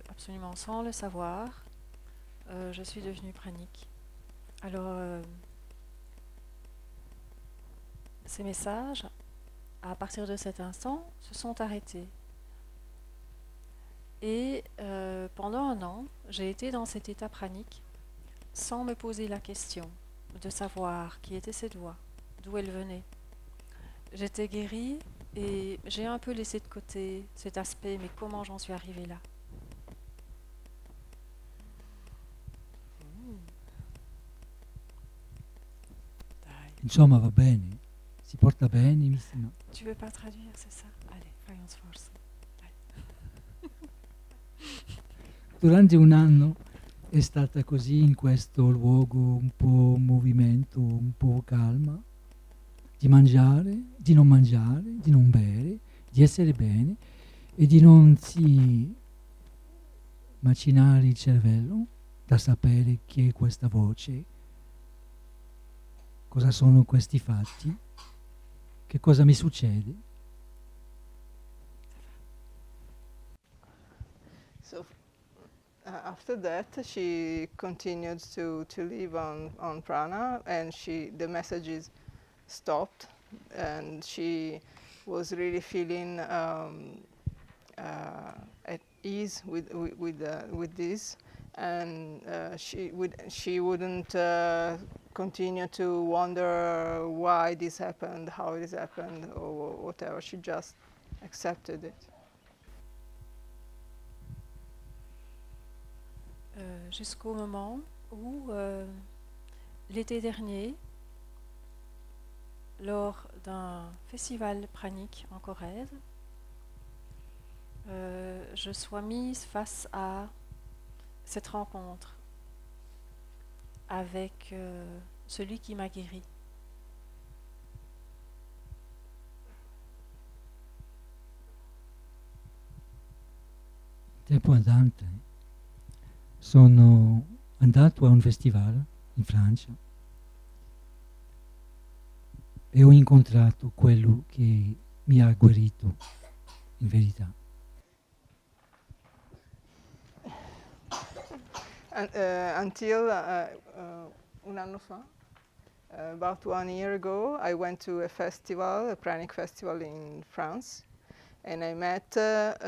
absolument sans le savoir, je suis devenue pranique. Alors, ces messages, à partir de cet instant, se sont arrêtés. Et pendant un an, j'ai été dans cet état pranique sans me poser la question de savoir qui était cette voix, d'où elle venait. J'étais guérie et j'ai un peu laissé de côté cet aspect, mais comment j'en suis arrivée là? Dai. Insomma, va bene, si porta bene, mi sembra. Tu veux pas traduire, c'est ça? Allez, fai un sforzo. Durante un anno è stata così in questo luogo un po' movimento, un po' calma, di mangiare, di non bere, di essere bene e di non si macinare il cervello da sapere chi è questa voce, cosa sono questi fatti, che cosa mi succede. So after that, she continued to live on prana, and the messages stopped, and she was really feeling at ease with this, and she wouldn't continue to wonder why this happened, how this happened, or whatever. She just accepted it. Jusqu'au moment où, l'été dernier, lors d'un festival pranique en Corrèze, je sois mise face à cette rencontre avec celui qui m'a guérie. tempo andante sono andato a un festival in Francia e ho incontrato quello che mi ha guarito in verità. Until un anno fa, about 1 year ago, I went to a festival, a pranic festival in France, and I met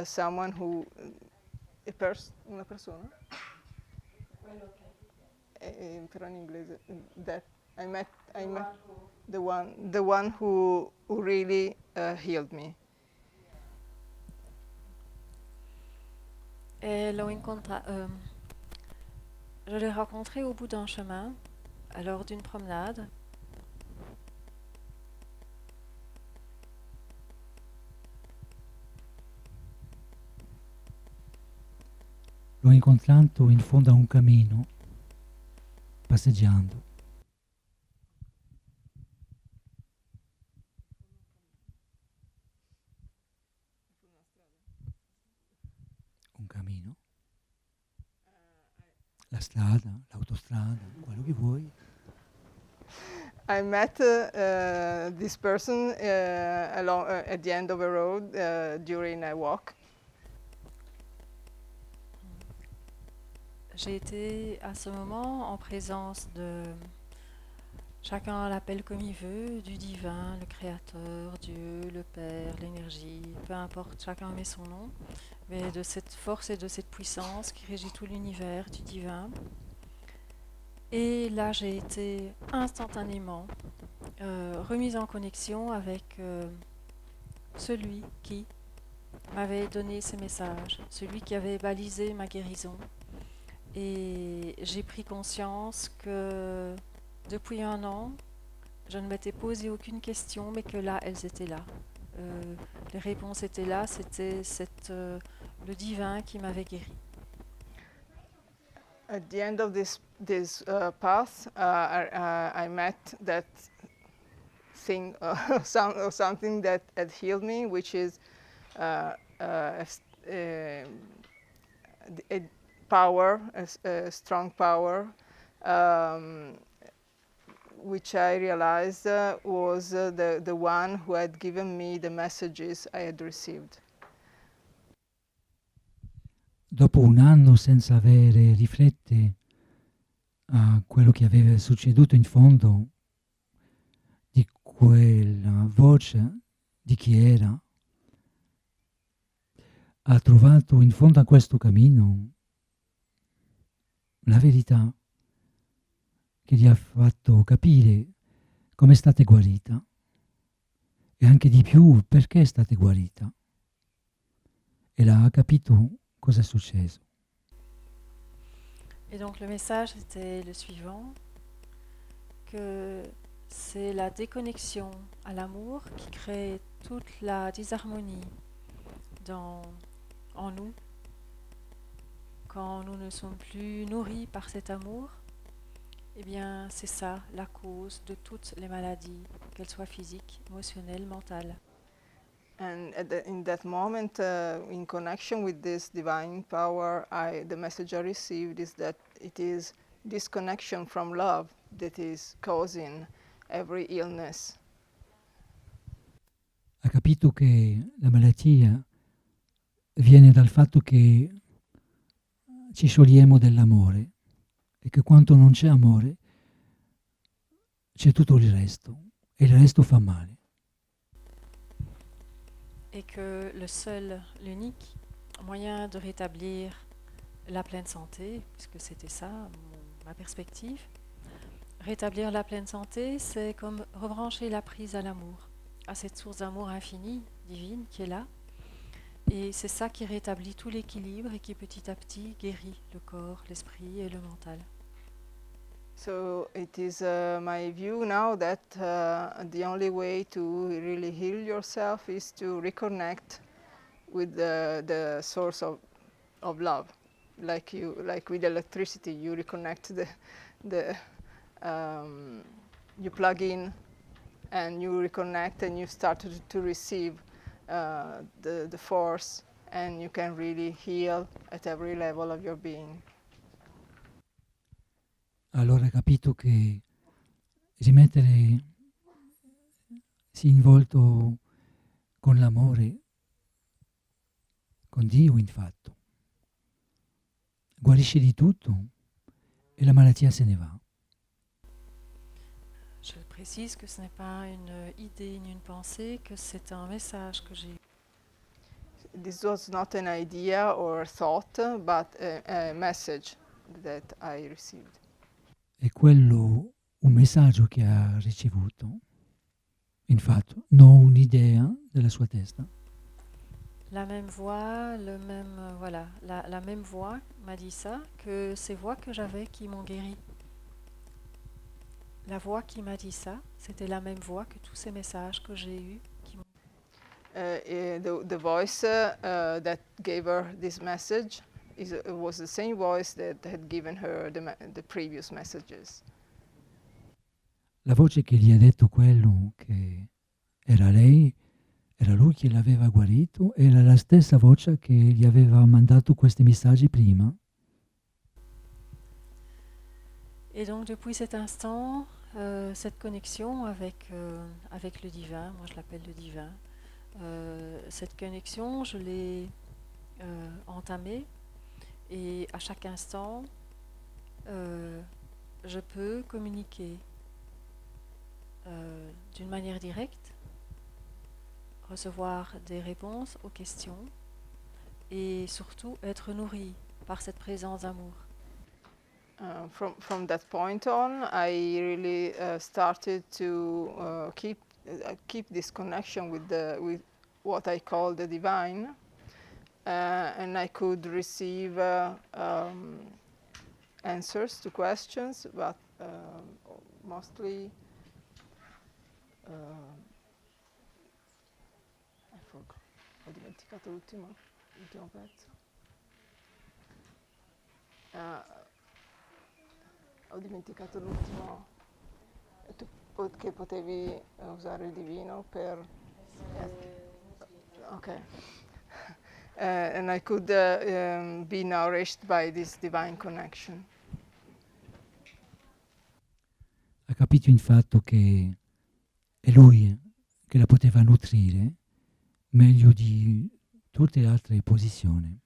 someone who, una persona, però in inglese, that I met the one who really healed me. Et je l'ai rencontré au bout d'un chemin, lors d'une promenade. L'ho incontrato in fondo a un cammino, passeggiando. Un cammino? La strada, l'autostrada, quello che vuoi. I met this person along at the end of a road during a walk. J'ai été à ce moment en présence de, chacun l'appelle comme il veut, du divin, le créateur, Dieu, le Père, l'énergie, peu importe, chacun met son nom, mais de cette force et de cette puissance qui régit tout l'univers, du divin. Et là, j'ai été instantanément remise en connexion avec celui qui m'avait donné ces messages, celui qui avait balisé ma guérison. Et j'ai pris conscience que depuis 1 an, je ne m'étais posé aucune question, mais que là, elles étaient là. Les réponses étaient là, c'était le divin qui m'avait guéri. At the end of this path, I met that thing, something that had healed me, which is a power, a strong power, which I realized was the one who had given me the messages I had received. Dopo 1 anno senza avere riflette a quello che aveva succeduto in fondo di quella voce, di chi era, ha trovato in fondo a questo cammino la verità che gli ha fatto capire come è stata guarita e anche di più perché è stata guarita. E là ha capito cosa è successo. Et donc le message était le suivant, que c'est la déconnexion à l'amour qui crée toute la disharmonie en nous. Quand nous ne sommes plus nourris par cet amour, eh bien c'est ça la cause de toutes les maladies, qu'elles soient physiques, émotionnelles, mentales. And in that moment, in connection with this divine power, the message I received is that it is disconnection from love that is causing every illness. Ha capito che la malattia viene dal fatto che ci sciogliamo dell'amore e che quando non c'è amore c'è tutto il resto e il resto fa male. Et que le seul, l'unique moyen de rétablir la pleine santé, puisque c'était ça ma perspective, rétablir la pleine santé, c'est comme rebrancher la prise à l'amour, à cette source d'amour infini, divine, qui est là. Et c'est ça qui rétablit tout l'équilibre et qui petit à petit guérit le corps, l'esprit et le mental. So it is my view now that the only way to really heal yourself is to reconnect with the source of love, like with electricity, you reconnect you plug in, and you reconnect, and you start to receive the force and you can really heal at every level of your being. Allora hai capito che rimettersi in volto con l'amore, con Dio infatti, guarisce di tutto e la malattia se ne va. Je précise que ce n'est pas une idée ni une pensée, que c'est un message que j'ai eu. This was not an idea or thought, but a message that I received. È quello un messaggio che ha ricevuto, infatti, non un'idea della sua testa. La même voix, la même voix m'a dit ça, que ces voix que j'avais qui m'ont guéri. La voix qui m'a dit ça, c'était la même voix que tous ces messages que j'ai eus qui m'ont. The voice that gave her this message was the same voice that had given her the previous messages. La voce che gli ha detto quello che era lei, era lui che l'aveva guarito, era la stessa voce che gli aveva mandato questi messaggi prima. Et donc depuis cet instant, cette connexion avec le divin, moi je l'appelle le divin, cette connexion, je l'ai entamée et à chaque instant, je peux communiquer d'une manière directe, recevoir des réponses aux questions et surtout être nourri par cette présence d'amour. From that point on, I really started to keep this connection with what I call the divine, and I could receive answers to questions, but mostly I forgot. Ho dimenticato l'ultimo pezzo. Ho dimenticato l'ultimo, che potevi usare il divino per... Ok. And I could be nourished by this divine connection. Ha capito infatti che è lui che la poteva nutrire meglio di tutte le altre posizioni.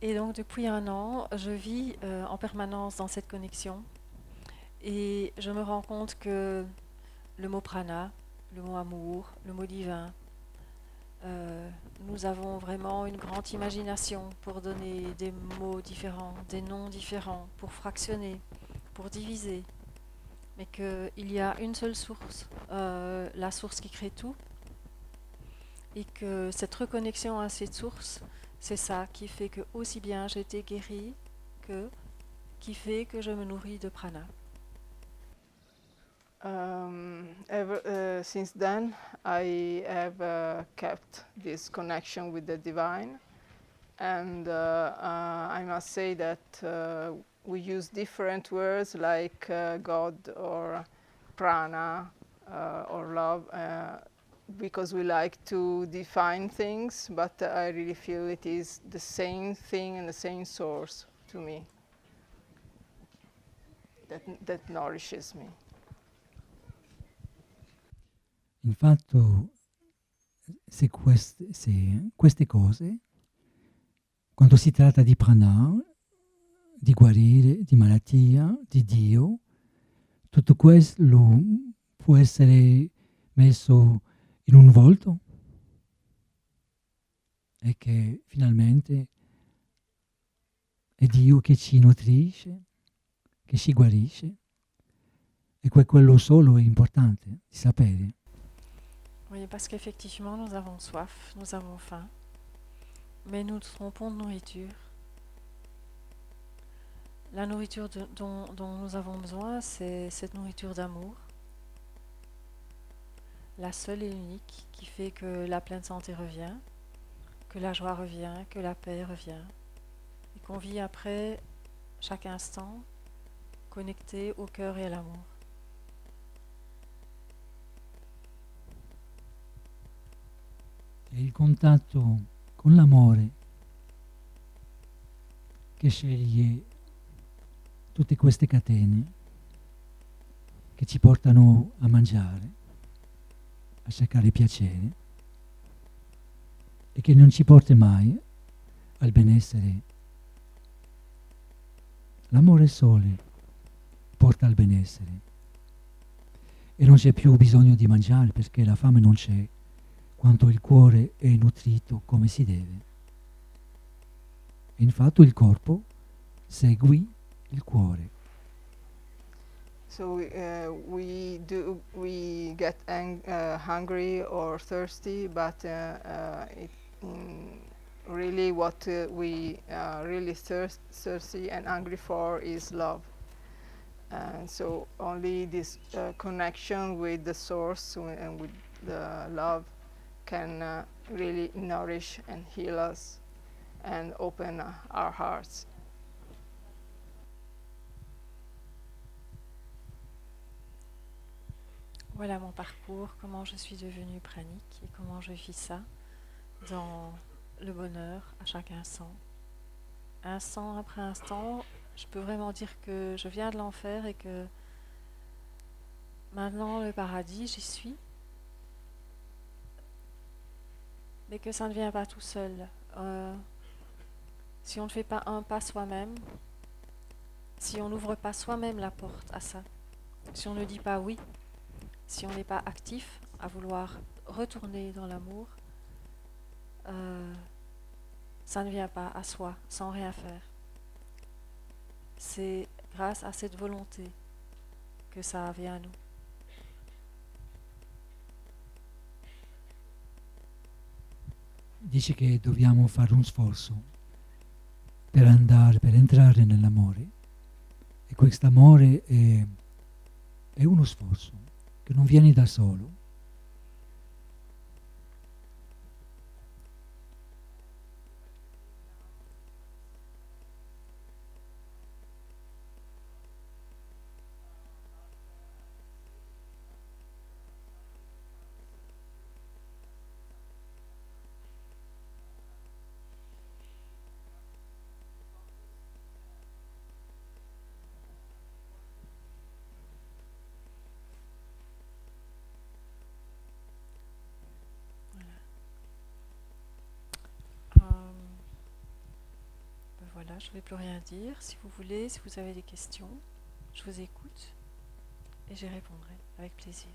Et donc depuis un an, je vis en permanence dans cette connexion et je me rends compte que le mot prana, le mot amour, le mot divin, nous avons vraiment une grande imagination pour donner des mots différents, des noms différents, pour fractionner, pour diviser, mais qu'il y a une seule source, la source qui crée tout, et que cette reconnexion à cette source, c'est ça qui fait que aussi bien j'ai été guérie qui fait que je me nourris de prana. Since then, I have kept this connection with the divine, and I must say that we use different words like God or prana or love. Because we like to define things, but I really feel it is the same thing and the same source to me that nourishes me. Infatti, se queste cose, quando si tratta di prana, di guarire, di malattia, di Dio, tutto questo può essere messo in un volto e che finalmente è Dio che ci nutrisce, che ci guarisce, e quello solo è importante di sapere. Oui, parce qu'effectivement, nous avons soif, nous avons faim, mais nous nous trompons de nourriture. La nourriture dont nous avons besoin, c'est cette nourriture d'amour, la seule et unique qui fait que la pleine santé revient, que la joie revient, que la paix revient, et qu'on vit après chaque instant connecté au cœur et à l'amour. È il contatto con l'amore che sceglie tutte queste catene che ci portano a mangiare, a cercare piacere e che non ci porta mai al benessere. L'amore sole porta al benessere e non c'è più bisogno di mangiare perché la fame non c'è quanto il cuore è nutrito come si deve. E infatti il corpo segui il cuore. So we get hungry or thirsty, but really what we really thirsty and hungry for is love. And so only this connection with the source and with the love can really nourish and heal us and open our hearts. Voilà mon parcours, comment je suis devenue pranique et comment je vis ça dans le bonheur à chaque instant. Instant après instant, je peux vraiment dire que je viens de l'enfer et que maintenant le paradis, j'y suis. Mais que ça ne vient pas tout seul. Si on ne fait pas un pas soi-même, si on n'ouvre pas soi-même la porte à ça, si on ne dit pas oui, si on n'est pas actif à vouloir retourner dans l'amour, ça ne vient pas à soi, sans rien faire. C'est grâce à cette volonté que ça vient à nous. Dice che dobbiamo fare un sforzo per entrare nell'amore e quest'amore è uno sforzo che non viene da solo. Voilà, je ne vais plus rien dire. Si vous voulez, si vous avez des questions, je vous écoute et j'y répondrai avec plaisir.